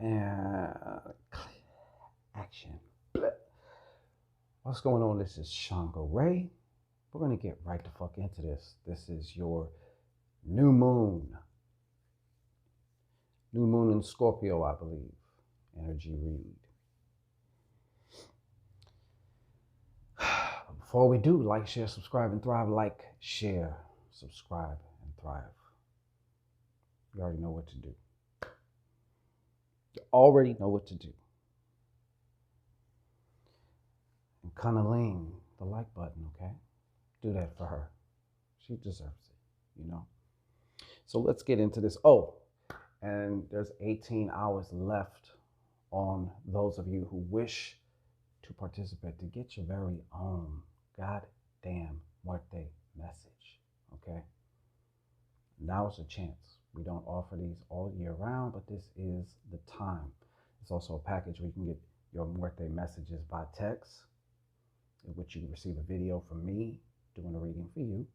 And action. What's going on? This is Shango Ray. We're going to get right the fuck into this. This is your new moon. New moon in Scorpio, I believe. Energy read. Before we do, like, share, subscribe, and thrive. Like, share, subscribe, and thrive. You already know what to do. You already know what to do. And Cunniling, the like button, okay? Do that for her. She deserves it, you know? So let's get into this. Oh, and there's 18 hours left on those of you who wish to participate to get your very own goddamn MUERTE message, okay? Now is a chance. We don't offer these all year round, but this is the time. It's also a package where you can get your MUERTE messages by text, in which you can receive a video from me doing a reading for you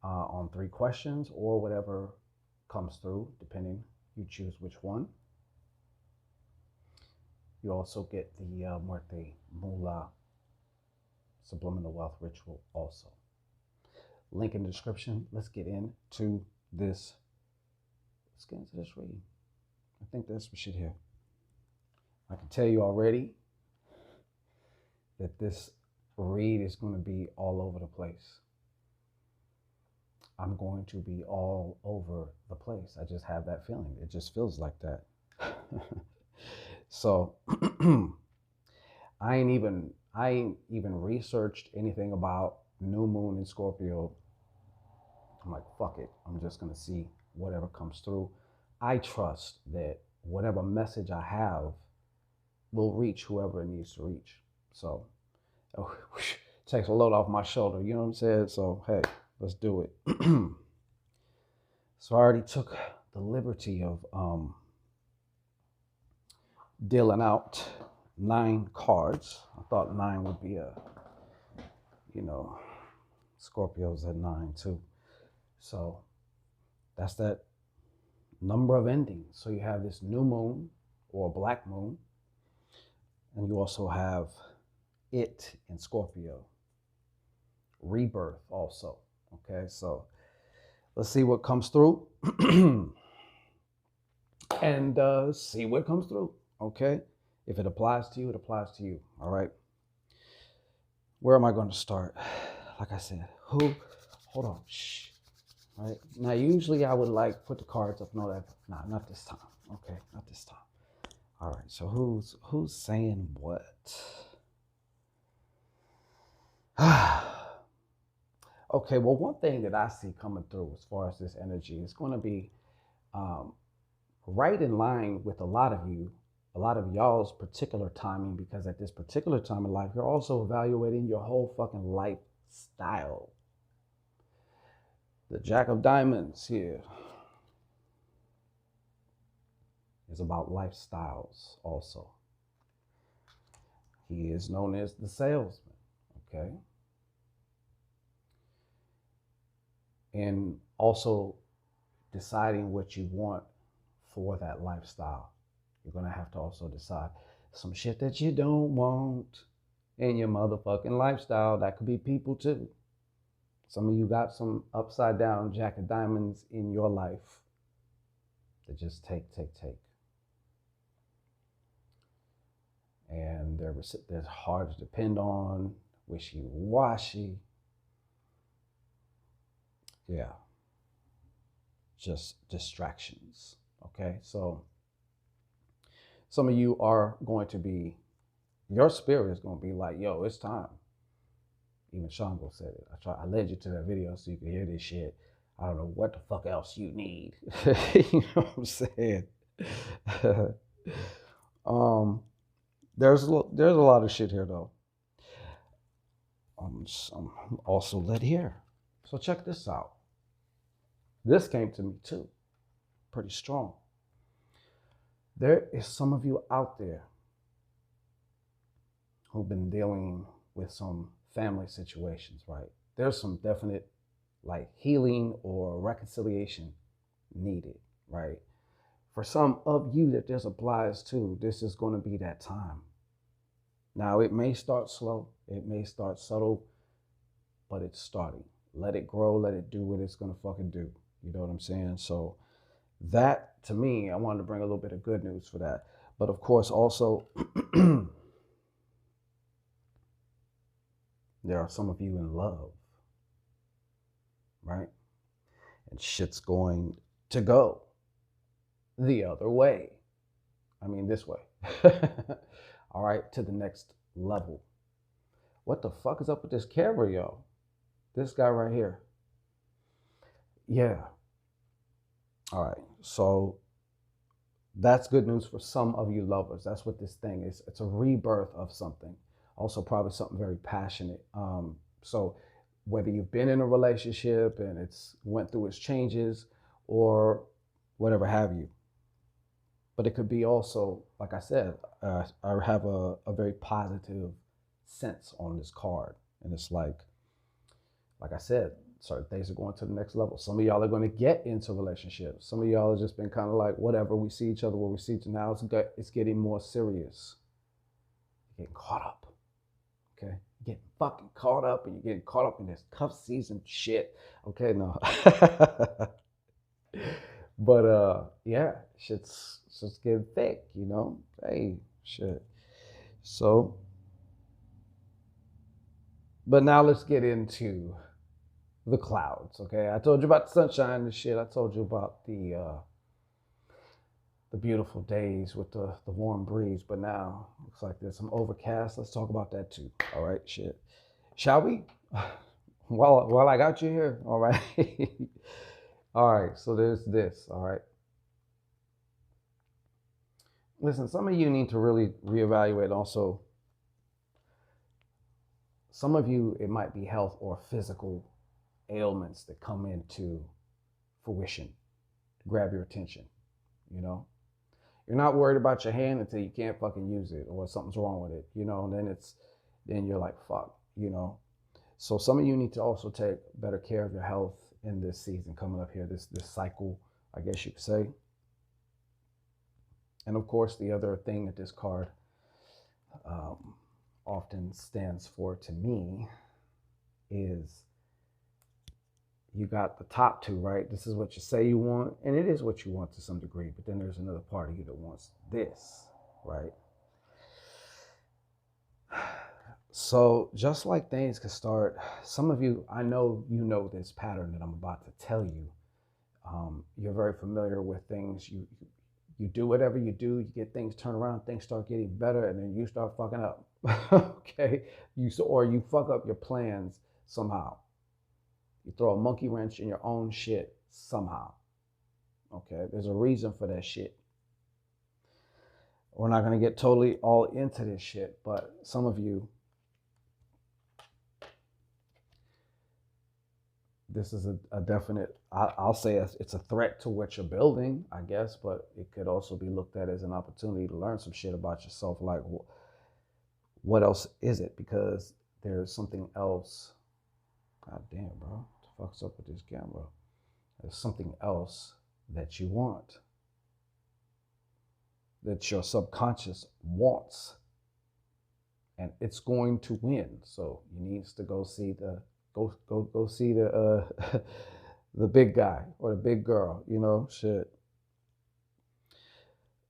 on 3 questions or whatever comes through, depending, you choose which one. You also get the MUERTE MULAH Subliminal Wealth Ritual also. Link in the description. Let's get into this. Let's get into this reading. I think that's some shit here. I can tell you already that this read is going to be all over the place. I'm going to be all over the place. I just have that feeling. It just feels like that. So I ain't even researched anything about new moon in Scorpio. I'm like, fuck it. I'm just going to see whatever comes through. I trust that whatever message I have will reach whoever it needs to reach. So takes a load off my shoulder. You know what I'm saying? So, hey, let's do it. So I already took the liberty of dealing out 9 cards. I thought 9 would be a, you know, Scorpios at 9 too. So that's that number of endings. So you have this new moon or black moon, and you also have it in Scorpio. Rebirth also. Okay, so let's see what comes through and see what comes through. Okay, if it applies to you, it applies to you. All right, where am I going to start? Like I said, hold on, shh. All right, now usually I would like put the cards up and all that. Nah, not this time. Okay, not this time. All right, so who's saying what? Okay, well, one thing that I see coming through as far as this energy is going to be right in line with a lot of y'all's particular timing, because at this particular time in life, you're also evaluating your whole fucking lifestyle. The Jack of Diamonds here is about lifestyles also. He is known as the salesman, okay? And also deciding what you want for that lifestyle. You're going to have to also decide some shit that you don't want in your motherfucking lifestyle. That could be people too. Some of you got some upside down Jack of Diamonds in your life that just take. And they're hard to depend on, wishy-washy. Yeah. Just distractions. Okay, so some of you are going to be, your spirit is going to be like, yo, it's time. Even Shango said it. I led you to that video so you could hear this shit. I don't know what the fuck else you need. You know what I'm saying? There's a lot of shit here though. I'm also led here. So check this out. This came to me too, pretty strong. There is some of you out there who've been dealing with some family situations, right? There's some definite like healing or reconciliation needed, right? for some of you that this applies to, this is going to be that time. Now, it may start slow, it may start subtle, but it's starting. Let it grow, let it do what it's going to fucking do. You know what I'm saying? So that, to me, I wanted to bring a little bit of good news for that. But of course, also, there are some of you in love, right? And shit's going to go the other way. I mean, this way. All right, to the next level. What the fuck is up with this camera, yo? This guy right here. Yeah. All right, so that's good news for some of you lovers. That's what this thing is. It's a rebirth of something. Also, probably something very passionate. So whether you've been in a relationship and it's went through its changes or whatever have you. But it could be also, like I said, I have a very positive sense on this card. And it's like I said, certain things are going to the next level. Some of y'all are going to get into relationships. Some of y'all have just been kind of like, whatever, we see each other where we see each other. Now it's getting more serious. You're getting caught up. Okay? You're getting fucking caught up, and you're getting caught up in this cuff season shit. Okay, no. But yeah, shit's getting thick, you know? Hey, shit. So, but now let's get into the clouds, okay? I told you about the sunshine and shit. I told you about the beautiful days with the warm breeze, but now looks like there's some overcast. Let's talk about that too. All right, shit. Shall we? While I got you here, all right. All right, so there's this, all right. Listen, some of you need to really reevaluate also. Some of you, it might be health or physical ailments that come into fruition to grab your attention, you know? You're not worried about your hand until you can't fucking use it or something's wrong with it, you know, and then you're like, fuck, you know? So some of you need to also take better care of your health in this season coming up here, this cycle, I guess you could say. And of course, the other thing that this card often stands for to me is you got the top two, right? This is what you say you want, and it is what you want to some degree, but then there's another part of you that wants this, right? So just like things can start, some of you, I know you know this pattern that I'm about to tell you. You're very familiar with things. You do whatever you do, you get things turned around, things start getting better, and then you start fucking up. Okay? Or you fuck up your plans somehow. You throw a monkey wrench in your own shit somehow. Okay? There's a reason for that shit. We're not going to get totally all into this shit, but some of you, this is a definite, I'll say it's a threat to what you're building, I guess, but it could also be looked at as an opportunity to learn some shit about yourself. Like, what else is it? Because there's something else. God damn, bro. What the fuck's up with this camera? There's something else that you want, that your subconscious wants, and it's going to win. So you need to go see the Go see the the big guy or the big girl, you know, shit.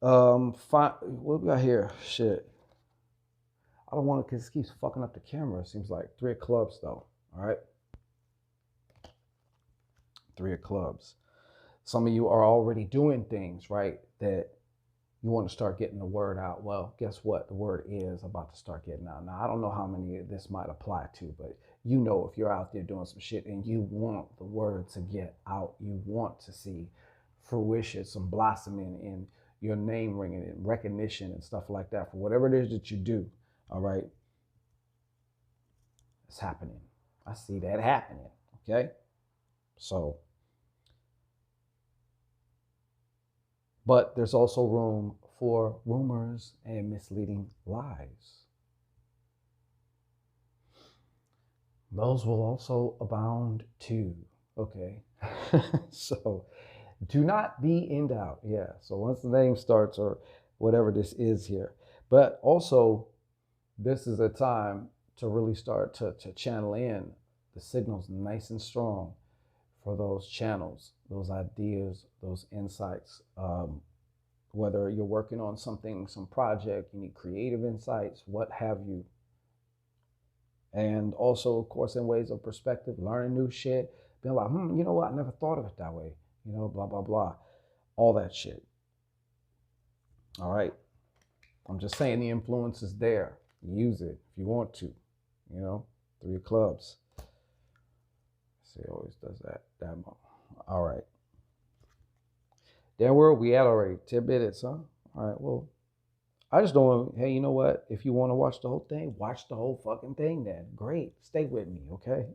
What we got here? Shit. I don't want to, because it keeps fucking up the camera. It seems like 3 of clubs though. All right. 3 of clubs. Some of you are already doing things, right, that you want to start getting the word out. Well, guess what? The word is about to start getting out. Now, I don't know how many of this might apply to, but you know, if you're out there doing some shit and you want the word to get out, you want to see fruition, some blossoming in your name ringing and recognition and stuff like that for whatever it is that you do, all right? It's happening. I see that happening, okay? So, but there's also room for rumors and misleading lies. Those will also abound too, okay? So Do not be in doubt. Yeah. So once the name starts or whatever this is here. But also, this is a time to really start to channel in the signals nice and strong for those channels, those ideas, those insights. Whether you're working on something, some project, you need creative insights, what have you. And also, of course, in ways of perspective, learning new shit, being like, you know what, I never thought of it that way, you know, blah, blah, blah, all that shit. All right. I'm just saying the influence is there. Use it if you want to, you know, through your clubs. See, it always does that. All right. Then where are we at already? 10 minutes, huh? All right, well, I just don't want, hey, you know what? If you want to watch the whole thing, watch the whole fucking thing then. Great. Stay with me, okay?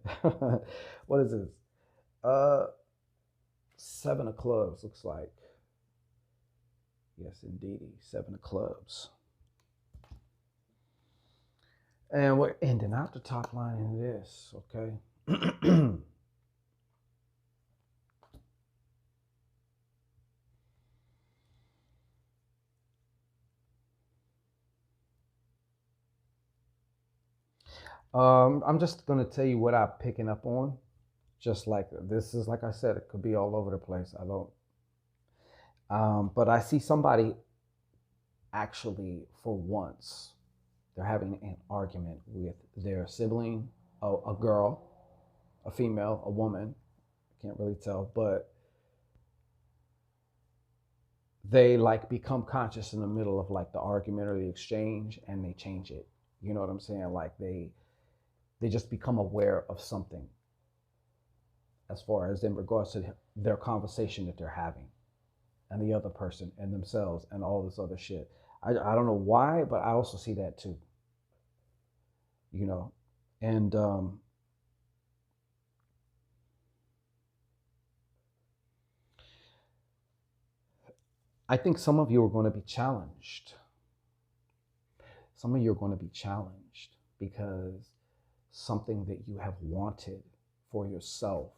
What is this? 7 of clubs, looks like. Yes, indeed. 7 of clubs. And we're ending out the top line in this, okay? I'm just gonna tell you what I'm picking up on. Just like this is, like I said, it could be all over the place. I don't. But I see somebody actually, for once, they're having an argument with their sibling, a girl, a female, a woman. I can't really tell, but they like become conscious in the middle of like the argument or the exchange, and they change it. You know what I'm saying? Like they just become aware of something as far as in regards to their conversation that they're having and the other person and themselves and all this other shit. I don't know why, but I also see that too. You know, and I think some of you are going to be challenged. Some of you are going to be challenged because something that you have wanted for yourself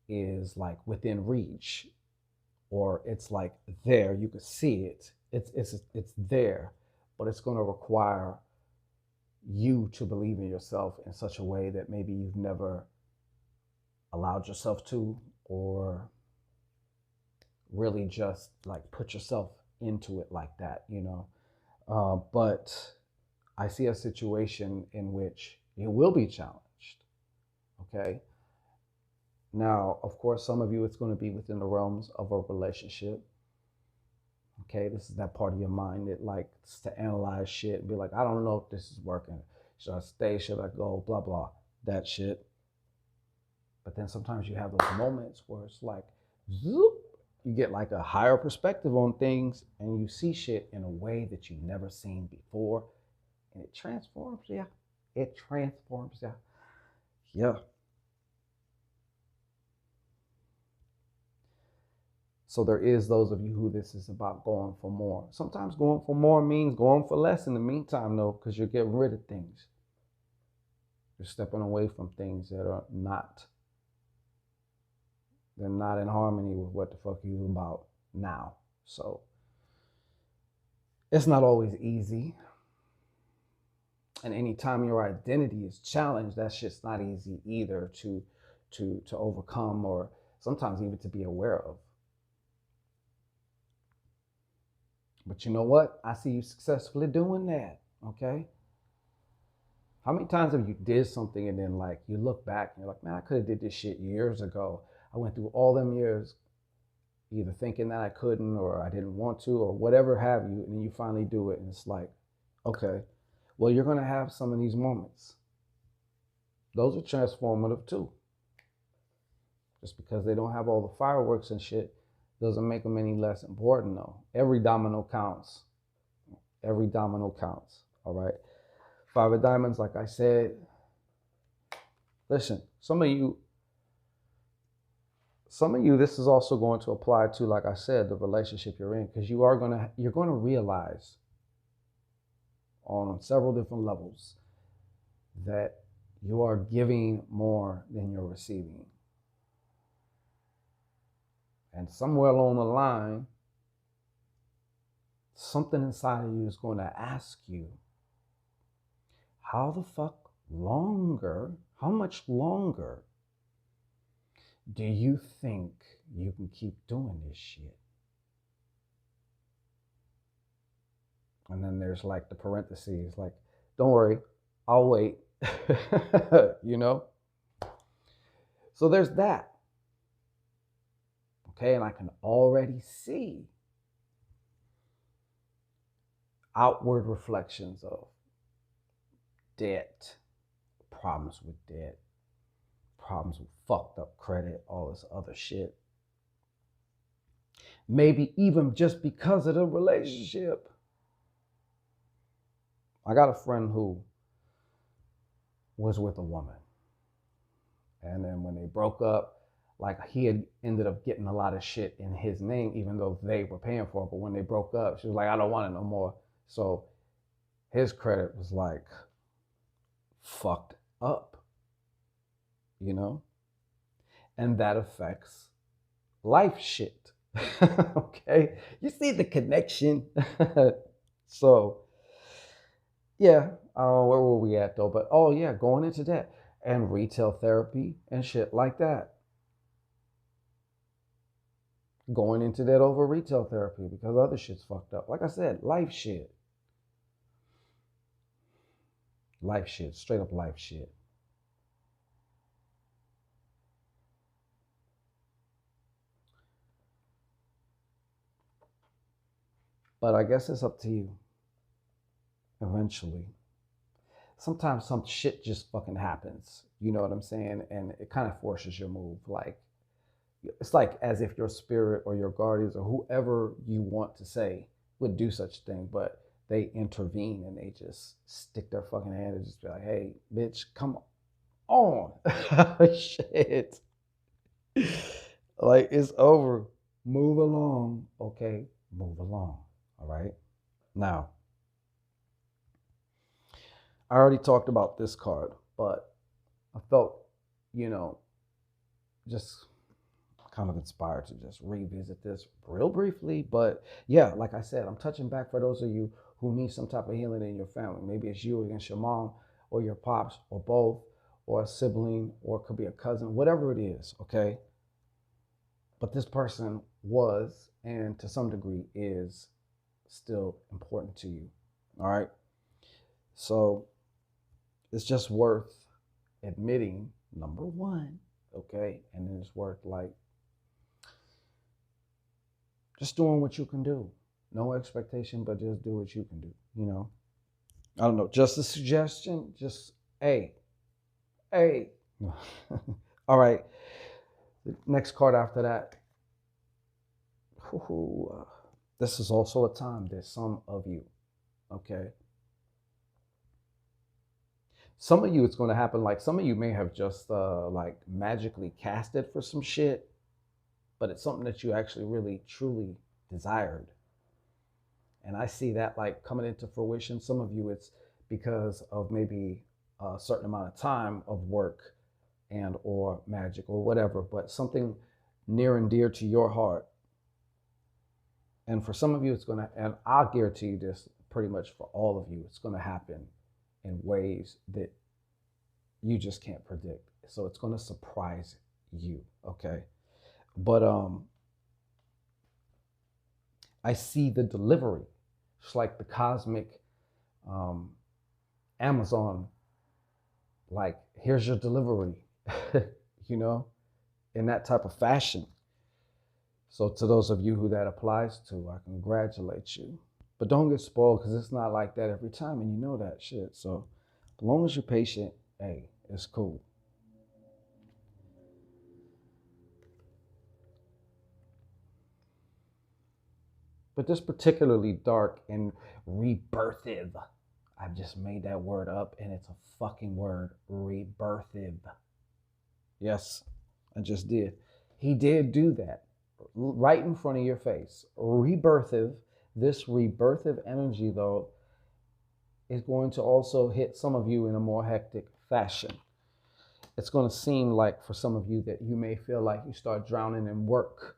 is like within reach, or it's like there, you could see it, it's there, but it's going to require you to believe in yourself in such a way that maybe you've never allowed yourself to, or really just like put yourself into it like that, you know. But I see a situation in which you will be challenged, okay? Now, of course, some of you, it's going to be within the realms of a relationship. Okay, this is that part of your mind that likes to analyze shit and be like, I don't know if this is working. Should I stay? Should I go? Blah, blah, that shit. But then sometimes you have those moments where it's like, zoop, you get like a higher perspective on things and you see shit in a way that you've never seen before. And it transforms you. It transforms you. Yeah. So there is those of you who this is about going for more. Sometimes going for more means going for less in the meantime, though, because you're getting rid of things. You're stepping away from things that are not, they're not in harmony with what the fuck you're about now. So it's not always easy. And anytime your identity is challenged, that shit's not easy either to overcome, or sometimes even to be aware of. But you know what? I see you successfully doing that, okay? How many times have you did something and then like you look back and you're like, man, I could have did this shit years ago. I went through all them years either thinking that I couldn't or I didn't want to or whatever have you, and then you finally do it and it's like, okay, well, you're gonna have some of these moments. Those are transformative too. Just because they don't have all the fireworks and shit doesn't make them any less important though. Every domino counts. Every domino counts, all right? 5 of diamonds, like I said. Listen, some of you, this is also going to apply to, like I said, the relationship you're in, because you're gonna realize on several different levels that you are giving more than you're receiving. And somewhere along the line, something inside of you is going to ask you, how the fuck longer, how much longer do you think you can keep doing this shit? And then there's like the parentheses, like, don't worry, I'll wait. You know? So there's that. Okay, and I can already see outward reflections of debt, problems with debt, problems with fucked up credit, all this other shit. Maybe even just because of the relationship. I got a friend who was with a woman. And then when they broke up, like he had ended up getting a lot of shit in his name, even though they were paying for it. But when they broke up, she was like, I don't want it no more. So his credit was like fucked up, you know? And that affects life shit. Okay? You see the connection? So, yeah, where were we at though? But oh yeah, going into that and retail therapy and shit like that. Going into that over retail therapy because other shit's fucked up. Like I said, life shit. Life shit, straight up life shit. But I guess it's up to you. Eventually. Sometimes some shit just fucking happens. You know what I'm saying? And it kind of forces your move. Like, it's like as if your spirit or your guardians or whoever you want to say would do such a thing, but they intervene and they just stick their fucking hand and just be like, hey, bitch, come on. Shit. Like, it's over. Move along. Okay, move along. All right. Now, I already talked about this card, but I felt, just kind of inspired to just revisit this real briefly. But yeah, like I said, I'm touching back for those of you who need some type of healing in your family. Maybe it's you against your mom or your pops or both, or a sibling, or it could be a cousin, whatever it is, okay? But this person was, and to some degree is, still important to you, all right? So it's just worth admitting, number one, okay? And then it's worth like just doing what you can do. No expectation, but just do what you can do, I don't know, just a suggestion, just, hey. All right, the next card after that. This is also a time that some of you, okay? Some of you, it's going to happen like some of you may have just like magically casted for some shit, but it's something that you actually really, truly desired. And I see that like coming into fruition. Some of you, it's because of maybe a certain amount of time of work and or magic or whatever, but something near and dear to your heart. And for some of you, it's going to, and I'll guarantee you this pretty much for all of you, it's going to happen in ways that you just can't predict. So it's going to surprise you, okay? But I see the delivery. It's like the cosmic Amazon, like, here's your delivery, in that type of fashion. So to those of you who that applies to, I congratulate you. But don't get spoiled, because it's not like that every time, and you know that shit. So as long as you're patient, hey, it's cool. But this particularly dark and rebirthive, I've just made that word up, and it's a fucking word, rebirthive. Yes, I just did. He did do that right in front of your face. Rebirthive. This rebirthive energy, though, is going to also hit some of you in a more hectic fashion. It's going to seem like for some of you that you may feel like you start drowning in work,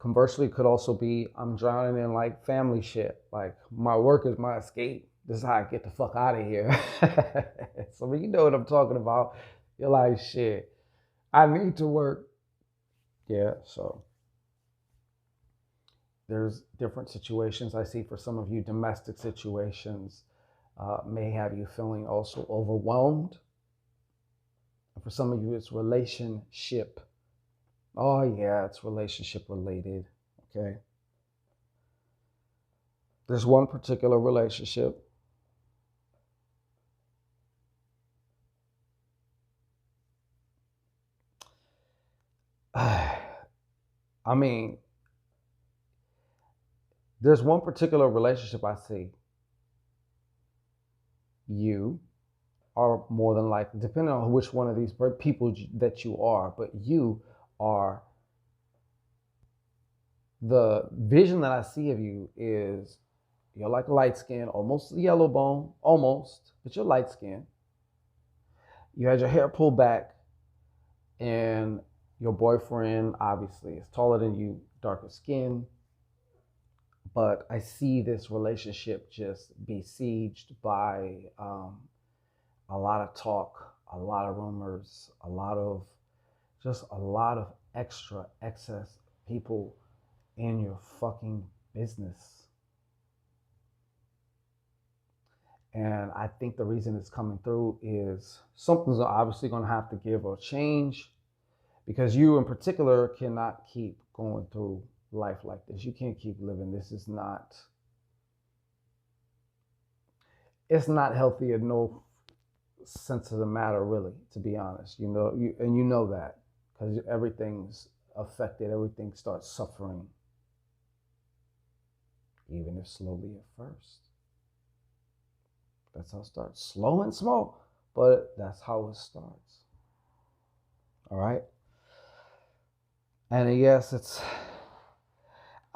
Conversely, it could also be I'm drowning in like family shit. Like my work is my escape. This is how I get the fuck out of here. So when you know what I'm talking about, you're like, shit, I need to work. Yeah, so there's different situations I see for some of you. Domestic situations may have you feeling also overwhelmed. And for some of you, it's relationship. Oh, yeah, it's relationship related. Okay. There's one particular relationship. I mean, there's one particular relationship I see. You are more than likely, depending on which one of these people that you are, but you are, the vision that I see of you is you're like light skin, almost yellow bone, almost, but you're light skin. You had your hair pulled back, and your boyfriend obviously is taller than you, darker skin. But I see this relationship just besieged by a lot of talk, a lot of rumors, a lot of extra excess people in your fucking business. And I think the reason it's coming through is something's obviously going to have to give or change, because you in particular cannot keep going through life like this. You can't keep living. This is not, it's not healthy in no sense of the matter, really, to be honest. You know, you know that, because everything's affected, everything starts suffering, even if slowly at first. That's how it starts, slow and small, but that's how it starts. All right. And yes,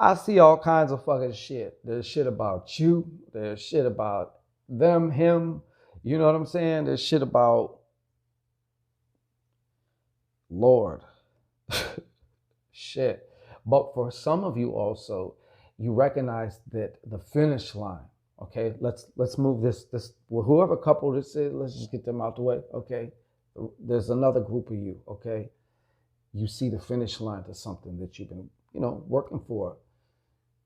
I see all kinds of fucking shit. There's shit about you. There's shit about them, him. You know what I'm saying? There's shit about Lord. Shit. But for some of you also, you recognize that the finish line. Okay, let's move this. Well, whoever couple this is, let's just get them out the way. Okay, there's another group of you. Okay, you see the finish line to something that you've been, working for,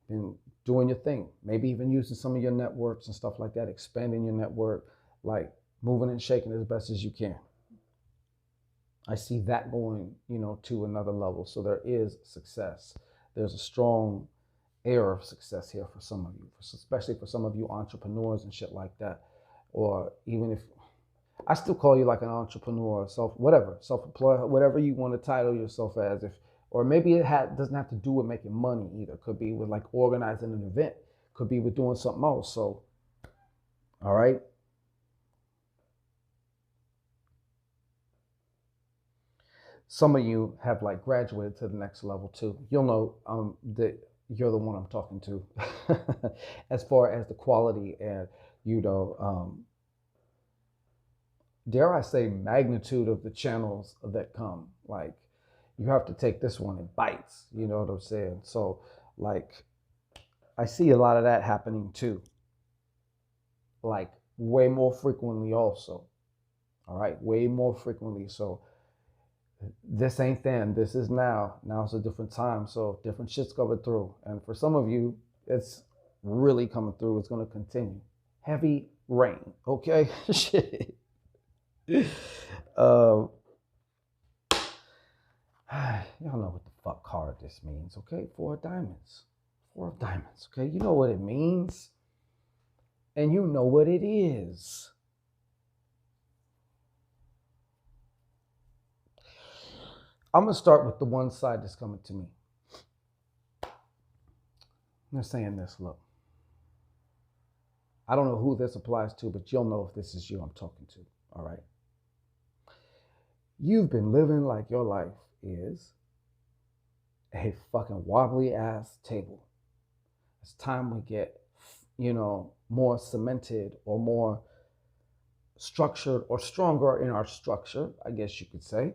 been doing your thing, maybe even using some of your networks and stuff like that, expanding your network, like moving and shaking as best as you can. I see that going, to another level. So there is success. There's a strong air of success here for some of you, especially for some of you entrepreneurs and shit like that. Or even if I still call you like an entrepreneur, self-employed, whatever you want to title yourself as, or maybe it doesn't have to do with making money either. It could be with like organizing an event, could be with doing something else. So, all right. Some of you have like graduated to the next level too. You'll know that you're the one I'm talking to as far as the quality and, dare I say, magnitude of the channels that come. Like, you have to take this one in bites, you know what I'm saying? So, like, I see a lot of that happening too. Like, way more frequently also. All right, way more frequently. So, this ain't then, this is now. Now it's a different time. So, different shit's coming through. And for some of you, it's really coming through. It's going to continue. Heavy rain, okay? Shit. Y'all know what the fuck card this means, okay? 4 of diamonds. 4 of diamonds, okay? You know what it means. And you know what it is. I'm going to start with the one side that's coming to me. They're saying this, look. I don't know who this applies to, but you'll know if this is you I'm talking to, all right? You've been living like your life is a fucking wobbly ass table. It's time we get, more cemented or more structured or stronger in our structure, I guess you could say,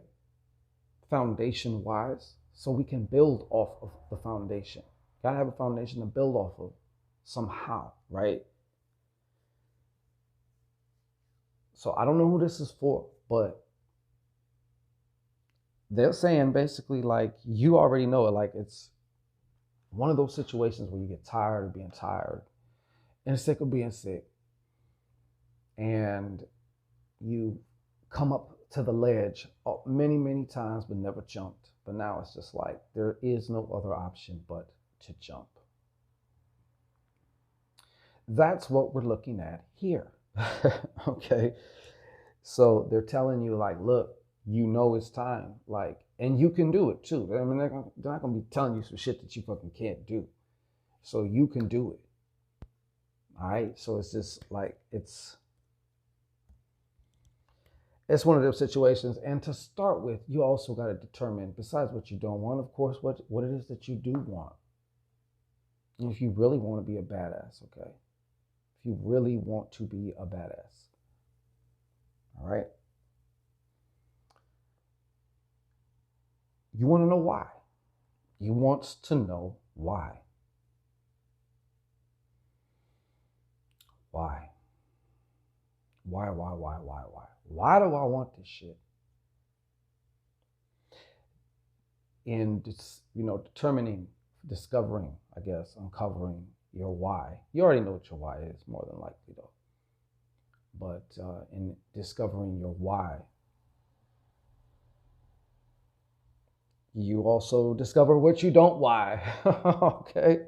foundation wise, so we can build off of the foundation. Gotta have a foundation to build off of somehow, right? So I don't know who this is for, but they're saying basically like you already know it. Like it's one of those situations where you get tired of being tired and sick of being sick. And you come up to the ledge many, many times, but never jumped. But now it's just like there is no other option but to jump. That's what we're looking at here. Okay. So they're telling you like, look, you know it's time, like, and you can do it too. I mean, they're not gonna be telling you some shit that you fucking can't do. So you can do it. All right. So it's just like it's one of those situations. And to start with, you also got to determine, besides what you don't want, of course, what it is that you do want. And if you really want to be a badass, okay? If you really want to be a badass, all right? You want to know why. You want to know why. Why? Why? Why do I want this shit? In discovering, I guess, uncovering your why. You already know what your why is, more than likely, though. But in discovering your why, you also discover what you don't why. Okay?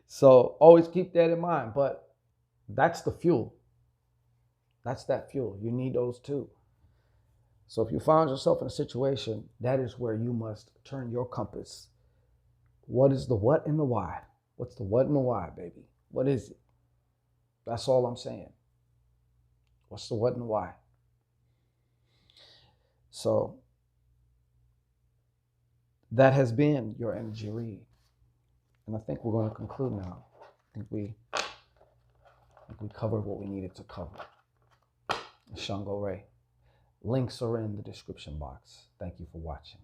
So always keep that in mind. But that's the fuel. That's that fuel. You need those too. So if you find yourself in a situation, that is where you must turn your compass. What is the what and the why? What's the what and the why, baby? What is it? That's all I'm saying. What's the what and the why? So that has been your energy read. And I think we're going to conclude now. I think we covered what we needed to cover. Shango Ray. Links are in the description box. Thank you for watching.